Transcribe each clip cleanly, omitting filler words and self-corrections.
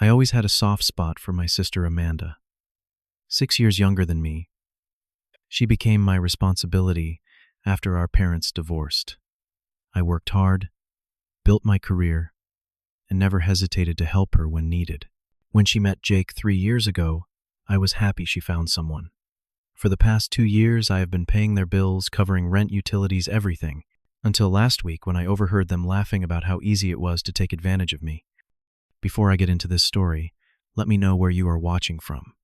I always had a soft spot for my sister Amanda. 6 years younger than me, she became my responsibility after our parents divorced. I worked hard, built my career, and never hesitated to help her when needed. When she met Jake 3 years ago, I was happy she found someone. For the past 2 years, I have been paying their bills, covering rent, utilities, everything, until last week when I overheard them laughing about how easy it was to take advantage of me. Before I get into this story, let me know where you are watching from.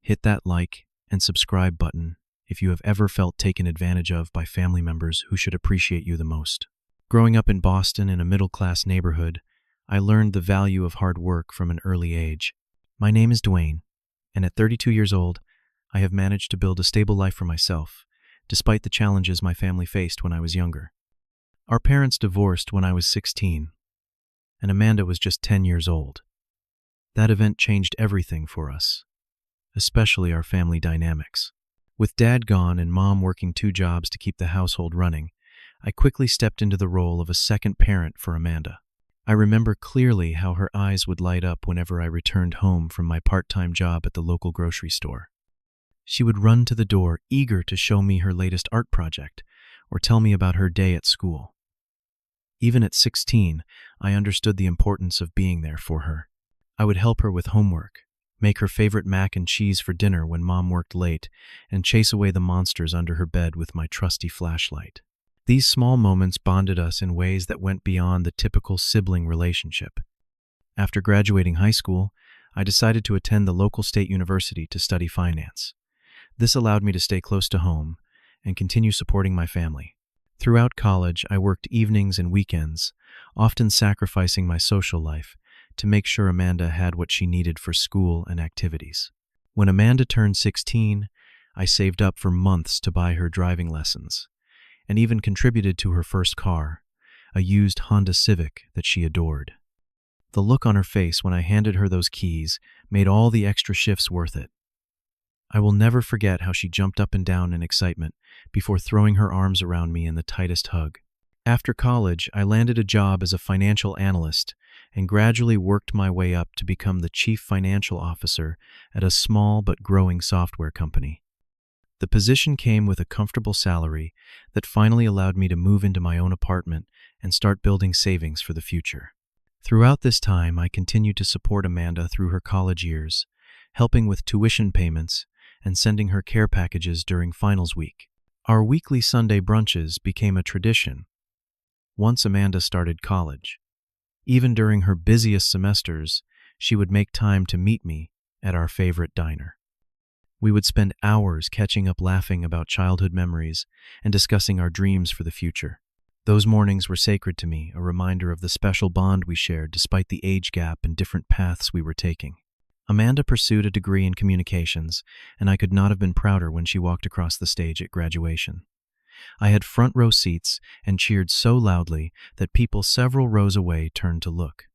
Hit that like and subscribe button if you have ever felt taken advantage of by family members who should appreciate you the most. Growing up in Boston in a middle-class neighborhood, I learned the value of hard work from an early age. My name is Dwayne, and at 32 years old, I have managed to build a stable life for myself, despite the challenges my family faced when I was younger. Our parents divorced when I was 16, and Amanda was just 10 years old. That event changed everything for us, especially our family dynamics. With Dad gone and Mom working 2 jobs to keep the household running, I quickly stepped into the role of a second parent for Amanda. I remember clearly how her eyes would light up whenever I returned home from my part-time job at the local grocery store. She would run to the door, eager to show me her latest art project or tell me about her day at school. Even at 16, I understood the importance of being there for her. I would help her with homework, make her favorite mac and cheese for dinner when Mom worked late, and chase away the monsters under her bed with my trusty flashlight. These small moments bonded us in ways that went beyond the typical sibling relationship. After graduating high school, I decided to attend the local state university to study finance. This allowed me to stay close to home and continue supporting my family. Throughout college, I worked evenings and weekends, often sacrificing my social life to make sure Amanda had what she needed for school and activities. When Amanda turned 16, I saved up for months to buy her driving lessons, and even contributed to her first car, a used Honda Civic that she adored. The look on her face when I handed her those keys made all the extra shifts worth it. I will never forget how she jumped up and down in excitement before throwing her arms around me in the tightest hug. After college, I landed a job as a financial analyst and gradually worked my way up to become the chief financial officer at a small but growing software company. The position came with a comfortable salary that finally allowed me to move into my own apartment and start building savings for the future. Throughout this time, I continued to support Amanda through her college years, helping with tuition payments and sending her care packages during finals week. Our weekly Sunday brunches became a tradition once Amanda started college. Even during her busiest semesters, she would make time to meet me at our favorite diner. We would spend hours catching up, laughing about childhood memories and discussing our dreams for the future. Those mornings were sacred to me, a reminder of the special bond we shared despite the age gap and different paths we were taking. Amanda pursued a degree in communications, and I could not have been prouder when she walked across the stage at graduation. I had front row seats and cheered so loudly that people several rows away turned to look.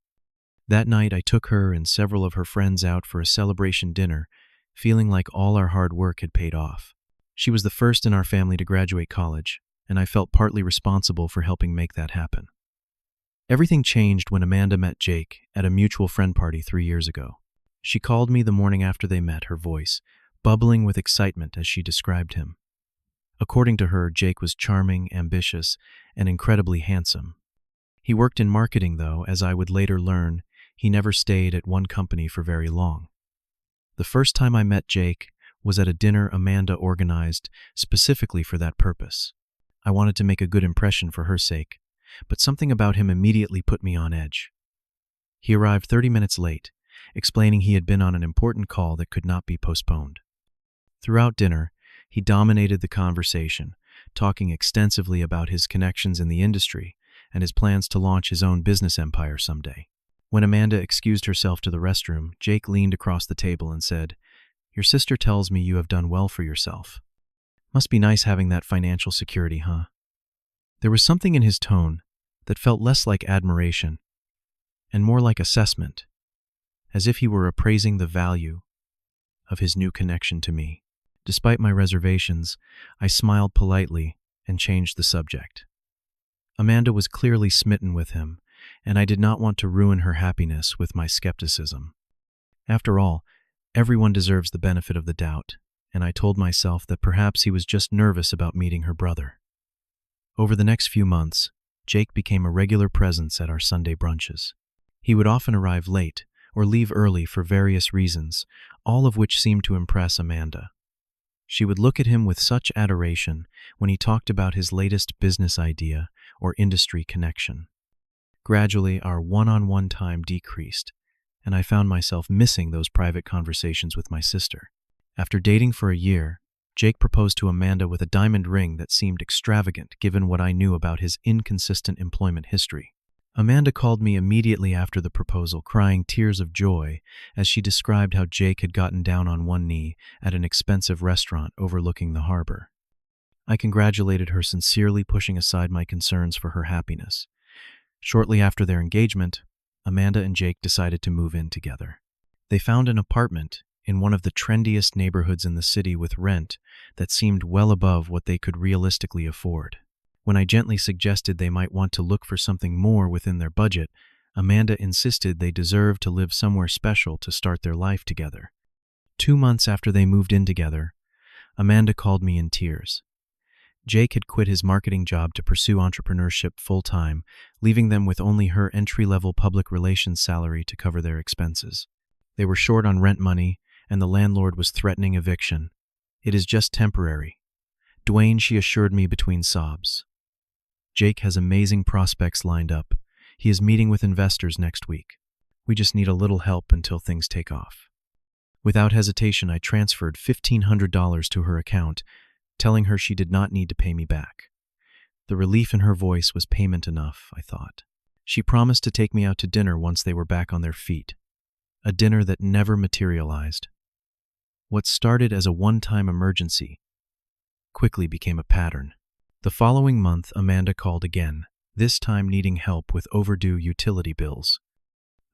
That night, I took her and several of her friends out for a celebration dinner, feeling like all our hard work had paid off. She was the first in our family to graduate college, and I felt partly responsible for helping make that happen. Everything changed when Amanda met Jake at a mutual friend party 3 years ago. She called me the morning after they met, her voice bubbling with excitement as she described him. According to her, Jake was charming, ambitious, and incredibly handsome. He worked in marketing, though, as I would later learn, he never stayed at one company for very long. The first time I met Jake was at a dinner Amanda organized specifically for that purpose. I wanted to make a good impression for her sake, but something about him immediately put me on edge. He arrived 30 minutes late, explaining he had been on an important call that could not be postponed. Throughout dinner, he dominated the conversation, talking extensively about his connections in the industry and his plans to launch his own business empire someday. When Amanda excused herself to the restroom, Jake leaned across the table and said, "Your sister tells me you have done well for yourself. Must be nice having that financial security, huh?" There was something in his tone that felt less like admiration and more like assessment, as if he were appraising the value of his new connection to me. Despite my reservations, I smiled politely and changed the subject. Amanda was clearly smitten with him, and I did not want to ruin her happiness with my skepticism. After all, everyone deserves the benefit of the doubt, and I told myself that perhaps he was just nervous about meeting her brother. Over the next few months, Jake became a regular presence at our Sunday brunches. He would often arrive late or leave early for various reasons, all of which seemed to impress Amanda. She would look at him with such adoration when he talked about his latest business idea or industry connection. Gradually, our one-on-one time decreased, and I found myself missing those private conversations with my sister. After dating for a year, Jake proposed to Amanda with a diamond ring that seemed extravagant given what I knew about his inconsistent employment history. Amanda called me immediately after the proposal, crying tears of joy as she described how Jake had gotten down on one knee at an expensive restaurant overlooking the harbor. I congratulated her sincerely, pushing aside my concerns for her happiness. Shortly after their engagement, Amanda and Jake decided to move in together. They found an apartment in one of the trendiest neighborhoods in the city with rent that seemed well above what they could realistically afford. When I gently suggested they might want to look for something more within their budget, Amanda insisted they deserved to live somewhere special to start their life together. 2 months after they moved in together, Amanda called me in tears. Jake had quit his marketing job to pursue entrepreneurship full-time, leaving them with only her entry-level public relations salary to cover their expenses. They were short on rent money, and the landlord was threatening eviction. "It is just temporary, Dwayne," she assured me between sobs. "Jake has amazing prospects lined up. He is meeting with investors next week. We just need a little help until things take off." Without hesitation, I transferred $1,500 to her account, telling her she did not need to pay me back. The relief in her voice was payment enough, I thought. She promised to take me out to dinner once they were back on their feet. A dinner that never materialized. What started as a one-time emergency quickly became a pattern. The following month, Amanda called again, this time needing help with overdue utility bills.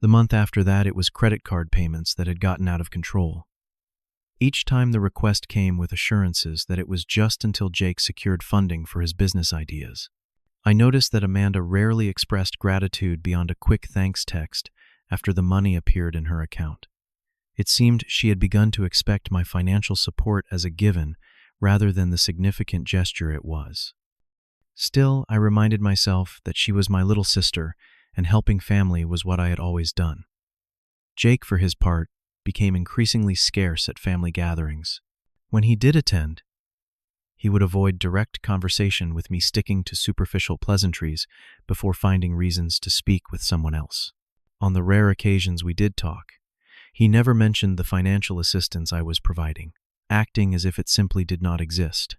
The month after that, it was credit card payments that had gotten out of control. Each time the request came with assurances that it was just until Jake secured funding for his business ideas. I noticed that Amanda rarely expressed gratitude beyond a quick thanks text after the money appeared in her account. It seemed she had begun to expect my financial support as a given rather than the significant gesture it was. Still, I reminded myself that she was my little sister, and helping family was what I had always done. Jake, for his part, became increasingly scarce at family gatherings. When he did attend, he would avoid direct conversation with me, sticking to superficial pleasantries before finding reasons to speak with someone else. On the rare occasions we did talk, he never mentioned the financial assistance I was providing, acting as if it simply did not exist.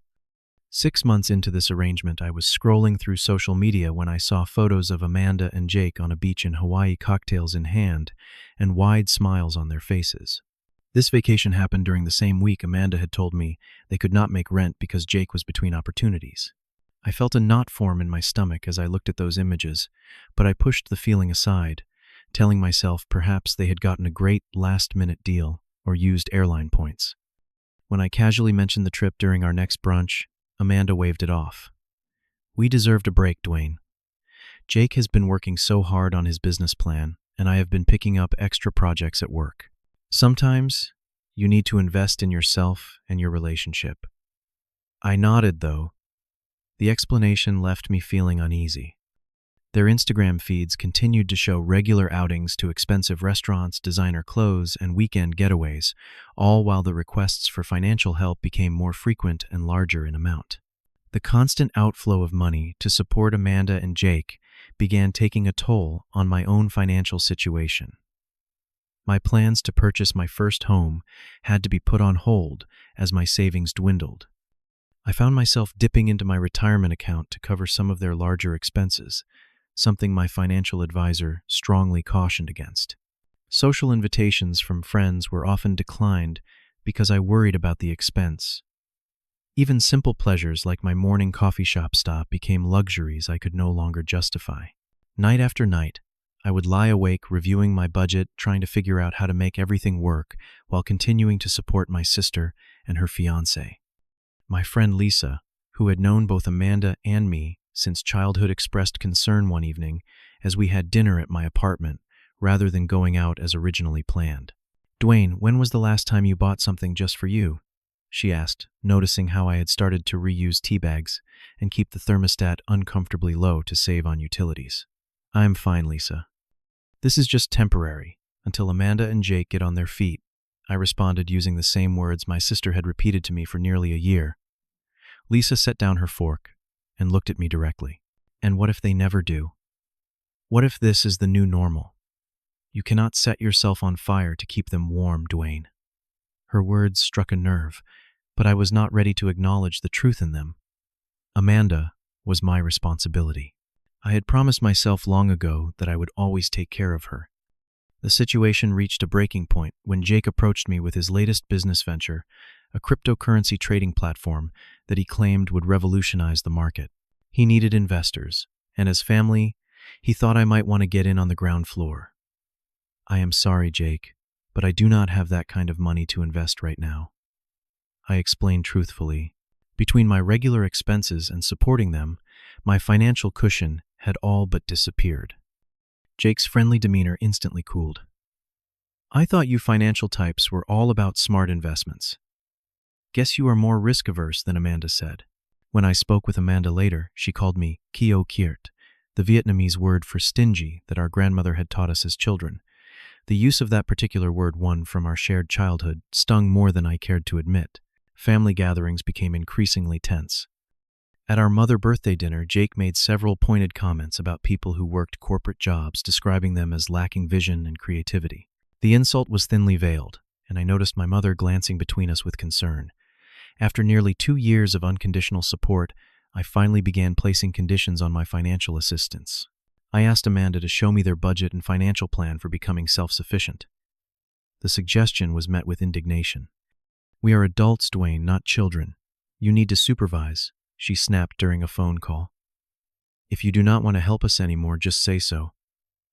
6 months into this arrangement, I was scrolling through social media when I saw photos of Amanda and Jake on a beach in Hawaii, cocktails in hand, and wide smiles on their faces. This vacation happened during the same week Amanda had told me they could not make rent because Jake was between opportunities. I felt a knot form in my stomach as I looked at those images, but I pushed the feeling aside, telling myself perhaps they had gotten a great last-minute deal or used airline points. When I casually mentioned the trip during our next brunch, Amanda waved it off. "We deserved a break, Dwayne. Jake has been working so hard on his business plan, and I have been picking up extra projects at work. Sometimes you need to invest in yourself and your relationship." I nodded, though. The explanation left me feeling uneasy. Their Instagram feeds continued to show regular outings to expensive restaurants, designer clothes, and weekend getaways, all while the requests for financial help became more frequent and larger in amount. The constant outflow of money to support Amanda and Jake began taking a toll on my own financial situation. My plans to purchase my first home had to be put on hold as my savings dwindled. I found myself dipping into my retirement account to cover some of their larger expenses, something my financial advisor strongly cautioned against. Social invitations from friends were often declined because I worried about the expense. Even simple pleasures like my morning coffee shop stop became luxuries I could no longer justify. Night after night, I would lie awake reviewing my budget, trying to figure out how to make everything work while continuing to support my sister and her fiancé. My friend Lisa, who had known both Amanda and me since childhood, expressed concern one evening as we had dinner at my apartment rather than going out as originally planned. "Dwayne, when was the last time you bought something just for you?" she asked, noticing how I had started to reuse tea bags and keep the thermostat uncomfortably low to save on utilities. "I'm fine, Lisa. This is just temporary, until Amanda and Jake get on their feet," I responded using the same words my sister had repeated to me for nearly a year. Lisa set down her fork and looked at me directly. "And what if they never do? What if this is the new normal? You cannot set yourself on fire to keep them warm, Dwayne." Her words struck a nerve, but I was not ready to acknowledge the truth in them. Amanda was my responsibility. I had promised myself long ago that I would always take care of her. The situation reached a breaking point when Jake approached me with his latest business venture, a cryptocurrency trading platform that he claimed would revolutionize the market. He needed investors, and as family, he thought I might want to get in on the ground floor. "I am sorry, Jake, but I do not have that kind of money to invest right now," I explained truthfully. Between my regular expenses and supporting them, my financial cushion had all but disappeared. Jake's friendly demeanor instantly cooled. "I thought you financial types were all about smart investments. Guess you are more risk-averse than Amanda said." When I spoke with Amanda later, she called me Kio Kiert, the Vietnamese word for stingy that our grandmother had taught us as children. The use of that particular word, one from our shared childhood, stung more than I cared to admit. Family gatherings became increasingly tense. At our mother birthday dinner, Jake made several pointed comments about people who worked corporate jobs, describing them as lacking vision and creativity. The insult was thinly veiled, and I noticed my mother glancing between us with concern. After nearly 2 years of unconditional support, I finally began placing conditions on my financial assistance. I asked Amanda to show me their budget and financial plan for becoming self-sufficient. The suggestion was met with indignation. "We are adults, Dwayne, not children. You need to supervise," she snapped during a phone call. "If you do not want to help us anymore, just say so."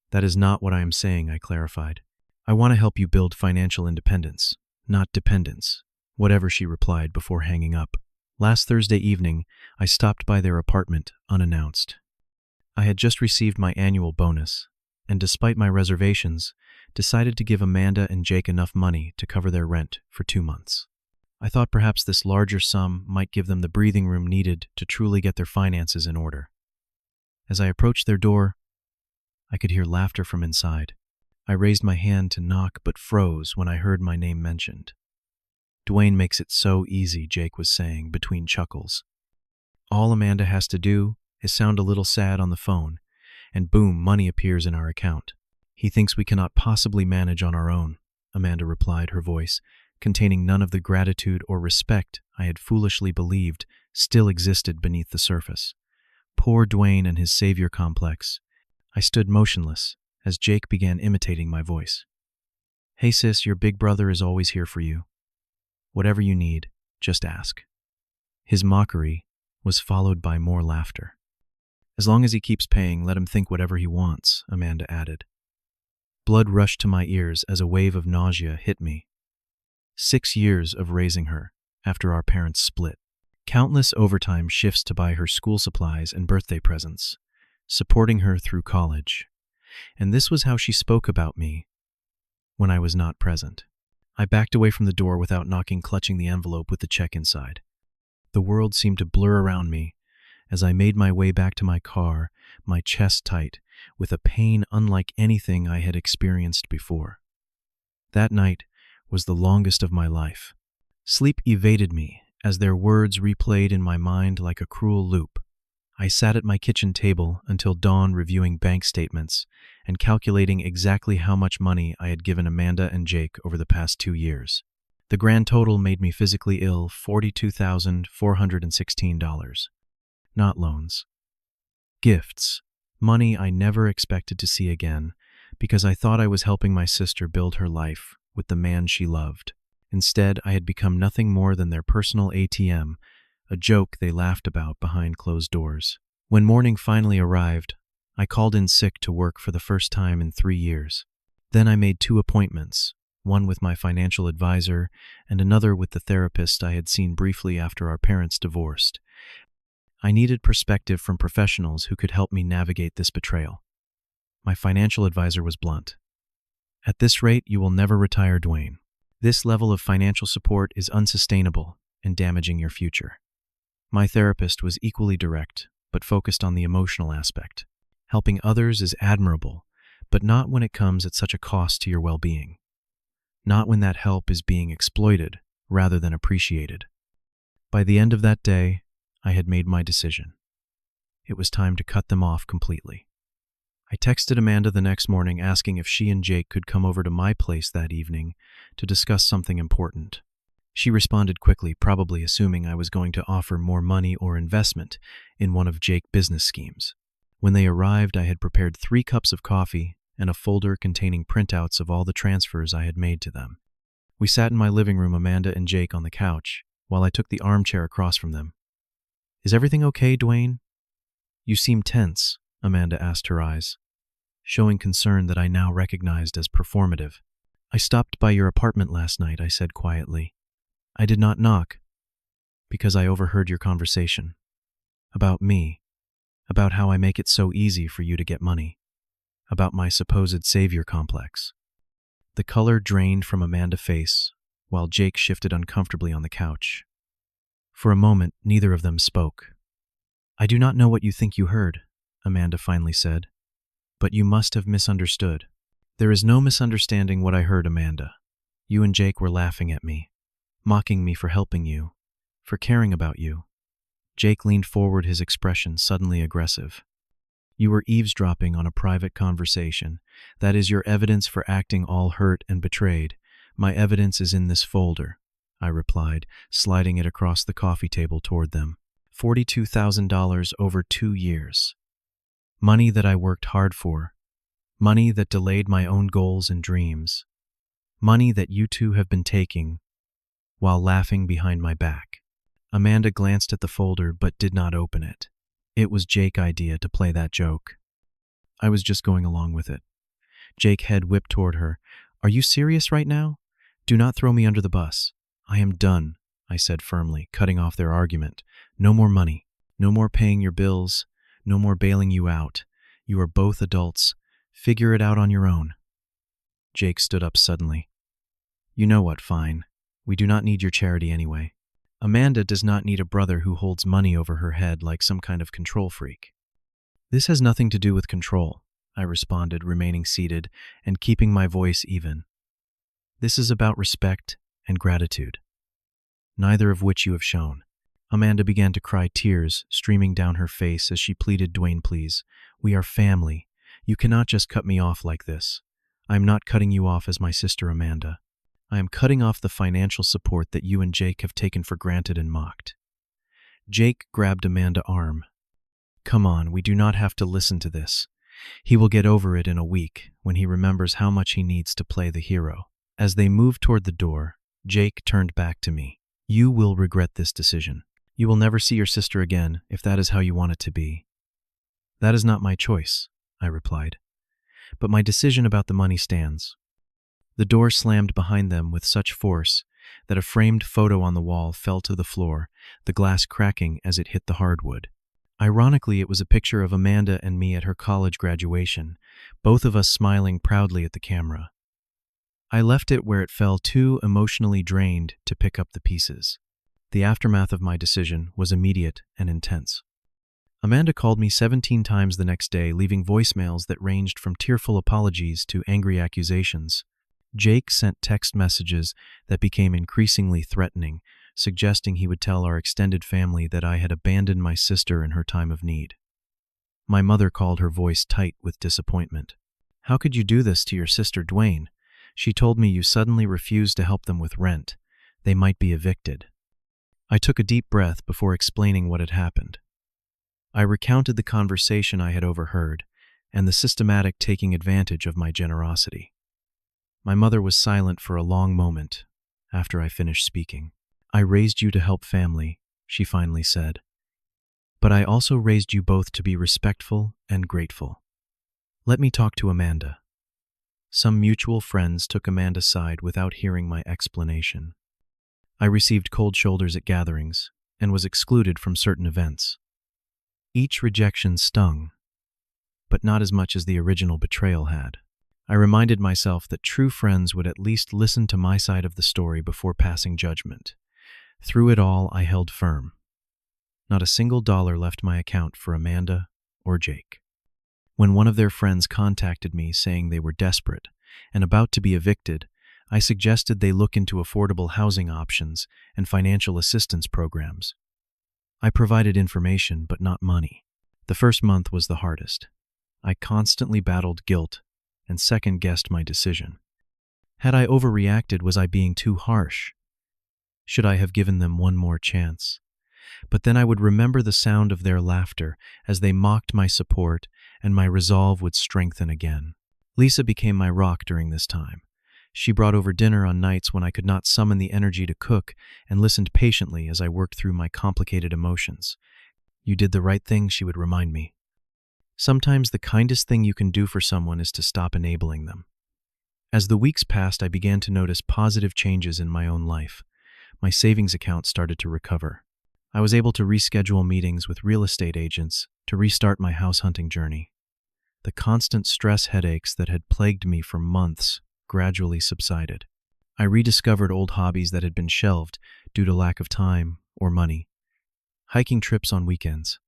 "That is not what I am saying," I clarified. "I want to help you build financial independence, not dependence," whatever she replied before hanging up. Last Thursday evening, I stopped by their apartment unannounced. I had just received my annual bonus, and despite my reservations, decided to give Amanda and Jake enough money to cover their rent for 2 months. I thought perhaps this larger sum might give them the breathing room needed to truly get their finances in order. As I approached their door, I could hear laughter from inside. I raised my hand to knock but froze when I heard my name mentioned. "Dwayne makes it so easy," Jake was saying between chuckles. "All Amanda has to do is sound a little sad on the phone, and boom, money appears in our account. He thinks we cannot possibly manage on our own," Amanda replied, her voice containing none of the gratitude or respect I had foolishly believed still existed beneath the surface. Poor Dwayne and his savior complex. I stood motionless as Jake began imitating my voice. "Hey sis, your big brother is always here for you. Whatever you need, just ask." His mockery was followed by more laughter. "As long as he keeps paying, let him think whatever he wants," Amanda added. Blood rushed to my ears as a wave of nausea hit me. 6 years of raising her after our parents split. Countless overtime shifts to buy her school supplies and birthday presents, supporting her through college. And this was how she spoke about me when I was not present. I backed away from the door without knocking, clutching the envelope with the check inside. The world seemed to blur around me as I made my way back to my car, my chest tight, with a pain unlike anything I had experienced before. That night was the longest of my life. Sleep evaded me as their words replayed in my mind like a cruel loop. I sat at my kitchen table until dawn, reviewing bank statements and calculating exactly how much money I had given Amanda and Jake over the past 2 years. The grand total made me physically ill, $42,416. Not loans. Gifts. Money I never expected to see again because I thought I was helping my sister build her life with the man she loved. Instead, I had become nothing more than their personal ATM, a joke they laughed about behind closed doors. When morning finally arrived, I called in sick to work for the first time in 3 years. Then I made 2 appointments, one with my financial advisor and another with the therapist I had seen briefly after our parents divorced. I needed perspective from professionals who could help me navigate this betrayal. My financial advisor was blunt. At this rate, you will never retire, Dwayne. This level of financial support is unsustainable and damaging your future. My therapist was equally direct, but focused on the emotional aspect. Helping others is admirable, but not when it comes at such a cost to your well-being. Not when that help is being exploited rather than appreciated. By the end of that day, I had made my decision. It was time to cut them off completely. I texted Amanda the next morning asking if she and Jake could come over to my place that evening to discuss something important. She responded quickly, probably assuming I was going to offer more money or investment in one of Jake's business schemes. When they arrived, I had prepared 3 cups of coffee and a folder containing printouts of all the transfers I had made to them. We sat in my living room, Amanda and Jake on the couch, while I took the armchair across from them. "Is everything okay, Dwayne?" "You seem tense," Amanda asked, her eyes showing concern that I now recognized as performative. "I stopped by your apartment last night," I said quietly. "I did not knock because I overheard your conversation. About me. About how I make it so easy for you to get money. About my supposed savior complex." The color drained from Amanda's face, while Jake shifted uncomfortably on the couch. For a moment, neither of them spoke. "I do not know what you think you heard," Amanda finally said, "but you must have misunderstood." "There is no misunderstanding what I heard, Amanda. You and Jake were laughing at me, mocking me for helping you, for caring about you." Jake leaned forward, his expression suddenly aggressive. "You were eavesdropping on a private conversation. That is your evidence for acting all hurt and betrayed. My evidence is in this folder," I replied, sliding it across the coffee table toward them. $42,000 over 2 years. Money that I worked hard for. Money that delayed my own goals and dreams. Money that you two have been taking while laughing behind my back. Amanda glanced at the folder but did not open it. It was Jake's idea to play that joke. I was just going along with it. Jake's head whipped toward her. "Are you serious right now? Do not throw me under the bus." "I am done," I said firmly, cutting off their argument. "No more money. No more paying your bills. No more bailing you out. You are both adults. Figure it out on your own." Jake stood up suddenly. "You know what, fine. We do not need your charity anyway. Amanda does not need a brother who holds money over her head like some kind of control freak." "This has nothing to do with control," I responded, remaining seated and keeping my voice even. "This is about respect and gratitude, neither of which you have shown." Amanda began to cry, tears streaming down her face as she pleaded, "Dwayne, please. We are family. You cannot just cut me off like this. I am not cutting you off as my sister Amanda. I am cutting off the financial support that you and Jake have taken for granted and mocked." Jake grabbed Amanda's arm. "Come on, we do not have to listen to this. He will get over it in a week when he remembers how much he needs to play the hero." As they moved toward the door, Jake turned back to me. "You will regret this decision. You will never see your sister again if that is how you want it to be." "That is not my choice," I replied. "But my decision about the money stands." The door slammed behind them with such force that a framed photo on the wall fell to the floor, the glass cracking as it hit the hardwood. Ironically, it was a picture of Amanda and me at her college graduation, both of us smiling proudly at the camera. I left it where it fell, too emotionally drained to pick up the pieces. The aftermath of my decision was immediate and intense. Amanda called me 17 times the next day, leaving voicemails that ranged from tearful apologies to angry accusations. Jake sent text messages that became increasingly threatening, suggesting he would tell our extended family that I had abandoned my sister in her time of need. My mother called, her voice tight with disappointment. "How could you do this to your sister, Dwayne? She told me you suddenly refused to help them with rent. They might be evicted." I took a deep breath before explaining what had happened. I recounted the conversation I had overheard and the systematic taking advantage of my generosity. My mother was silent for a long moment after I finished speaking. "I raised you to help family," she finally said. "But I also raised you both to be respectful and grateful. Let me talk to Amanda." Some mutual friends took Amanda's side without hearing my explanation. I received cold shoulders at gatherings and was excluded from certain events. Each rejection stung, but not as much as the original betrayal had. I reminded myself that true friends would at least listen to my side of the story before passing judgment. Through it all, I held firm. Not a single dollar left my account for Amanda or Jake. When one of their friends contacted me saying they were desperate and about to be evicted, I suggested they look into affordable housing options and financial assistance programs. I provided information, but not money. The first month was the hardest. I constantly battled guilt and second-guessed my decision. Had I overreacted? Was I being too harsh? Should I have given them one more chance? But then I would remember the sound of their laughter as they mocked my support, and my resolve would strengthen again. Lisa became my rock during this time. She brought over dinner on nights when I could not summon the energy to cook and listened patiently as I worked through my complicated emotions. "You did the right thing," she would remind me. Sometimes the kindest thing you can do for someone is to stop enabling them. As the weeks passed, I began to notice positive changes in my own life. My savings account started to recover. I was able to reschedule meetings with real estate agents to restart my house hunting journey. The constant stress headaches that had plagued me for months gradually subsided. I rediscovered old hobbies that had been shelved due to lack of time or money. Hiking trips on weekends.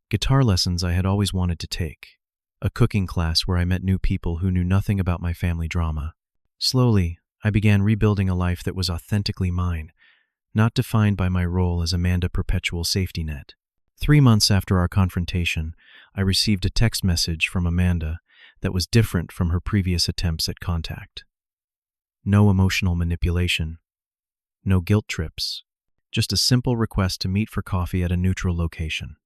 Guitar lessons I had always wanted to take. A cooking class where I met new people who knew nothing about my family drama. Slowly, I began rebuilding a life that was authentically mine, not defined by my role as Amanda's perpetual safety net. 3 months after our confrontation, I received a text message from Amanda that was different from her previous attempts at contact. No emotional manipulation, no guilt trips, just a simple request to meet for coffee at a neutral location.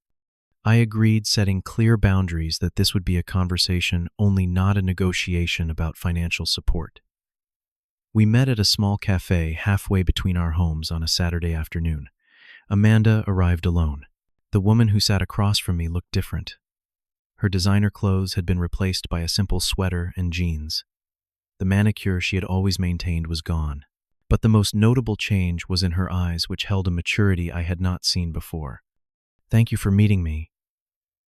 I agreed, setting clear boundaries that this would be a conversation only, not a negotiation about financial support. We met at a small cafe halfway between our homes on a Saturday afternoon. Amanda arrived alone. The woman who sat across from me looked different. Her designer clothes had been replaced by a simple sweater and jeans. The manicure she had always maintained was gone. But the most notable change was in her eyes, which held a maturity I had not seen before. "Thank you for meeting me."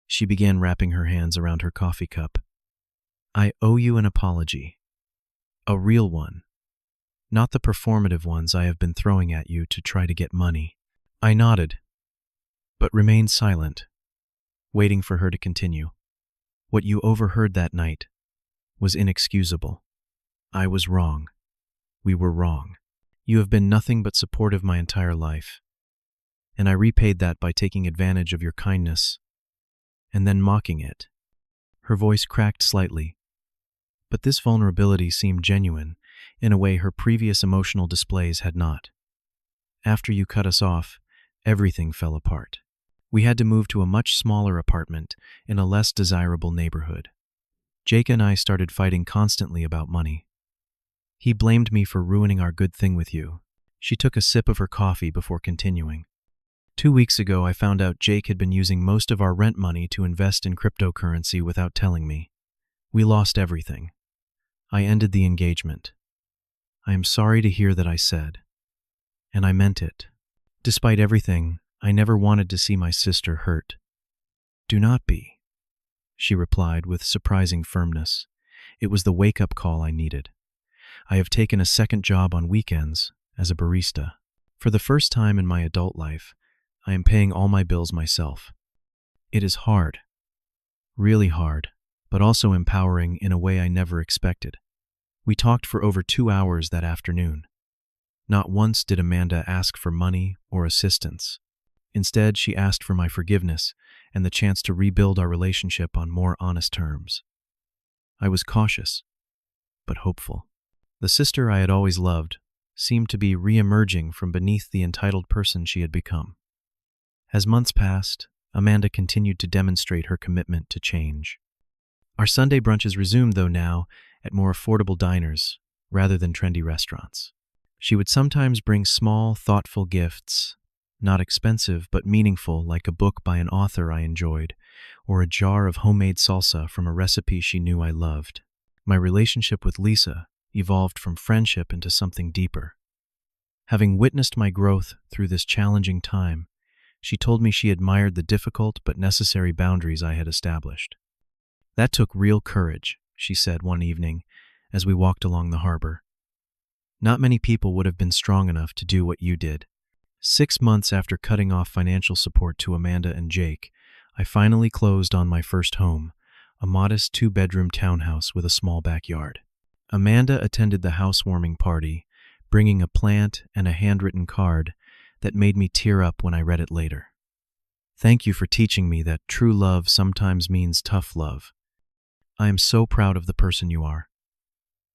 She began wrapping her hands around her coffee cup. "I owe you an apology. A real one. Not the performative ones I have been throwing at you to try to get money." I nodded, but remained silent, waiting for her to continue. "What you overheard that night was inexcusable. I was wrong. We were wrong. You have been nothing but supportive my entire life, and I repaid that by taking advantage of your kindness and then mocking it." Her voice cracked slightly, but this vulnerability seemed genuine in a way her previous emotional displays had not. "After you cut us off, everything fell apart. We had to move to a much smaller apartment in a less desirable neighborhood. Jake and I started fighting constantly about money. He blamed me for ruining our good thing with you." She took a sip of her coffee before continuing. 2 weeks ago, I found out Jake had been using most of our rent money to invest in cryptocurrency without telling me. We lost everything. I ended the engagement. I am sorry to hear that, I said, and I meant it. Despite everything, I never wanted to see my sister hurt. "Do not be," she replied with surprising firmness. It was the wake-up call I needed. I have taken a second job on weekends as a barista. For the first time in my adult life, I am paying all my bills myself. It is hard, really hard, but also empowering in a way I never expected. We talked for over 2 hours that afternoon. Not once did Amanda ask for money or assistance. Instead, she asked for my forgiveness and the chance to rebuild our relationship on more honest terms. I was cautious, but hopeful. The sister I had always loved seemed to be re-emerging from beneath the entitled person she had become. As months passed, Amanda continued to demonstrate her commitment to change. Our Sunday brunches resumed, though now at more affordable diners rather than trendy restaurants. She would sometimes bring small, thoughtful gifts, not expensive but meaningful, like a book by an author I enjoyed, or a jar of homemade salsa from a recipe she knew I loved. My relationship with Lisa evolved from friendship into something deeper. Having witnessed my growth through this challenging time, she told me she admired the difficult but necessary boundaries I had established. That took real courage, she said one evening as we walked along the harbor. Not many people would have been strong enough to do what you did. 6 months after cutting off financial support to Amanda and Jake, I finally closed on my first home, a modest 2-bedroom townhouse with a small backyard. Amanda attended the housewarming party, bringing a plant and a handwritten card that made me tear up when I read it later. Thank you for teaching me that true love sometimes means tough love. I am so proud of the person you are.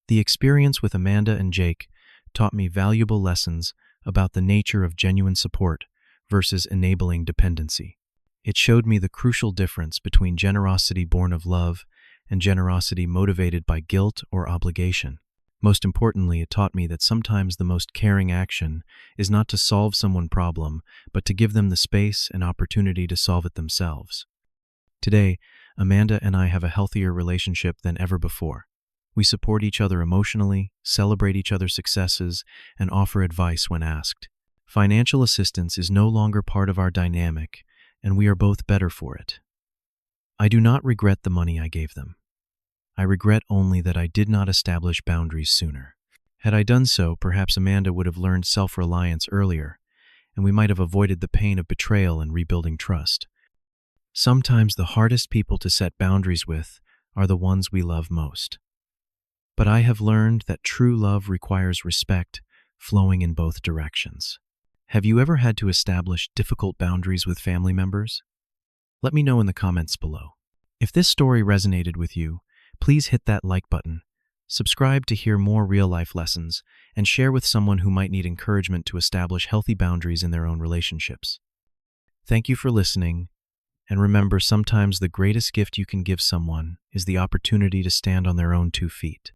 The experience with Amanda and Jake taught me valuable lessons about the nature of genuine support versus enabling dependency. It showed me the crucial difference between generosity born of love and generosity motivated by guilt or obligation. Most importantly, it taught me that sometimes the most caring action is not to solve someone's problem, but to give them the space and opportunity to solve it themselves. Today, Amanda and I have a healthier relationship than ever before. We support each other emotionally, celebrate each other's successes, and offer advice when asked. Financial assistance is no longer part of our dynamic, and we are both better for it. I do not regret the money I gave them. I regret only that I did not establish boundaries sooner. Had I done so, perhaps Amanda would have learned self-reliance earlier, and we might have avoided the pain of betrayal and rebuilding trust. Sometimes the hardest people to set boundaries with are the ones we love most. But I have learned that true love requires respect, flowing in both directions. Have you ever had to establish difficult boundaries with family members? Let me know in the comments below. If this story resonated with you, please hit that like button, subscribe to hear more real-life lessons, and share with someone who might need encouragement to establish healthy boundaries in their own relationships. Thank you for listening, and remember, sometimes the greatest gift you can give someone is the opportunity to stand on their own 2 feet.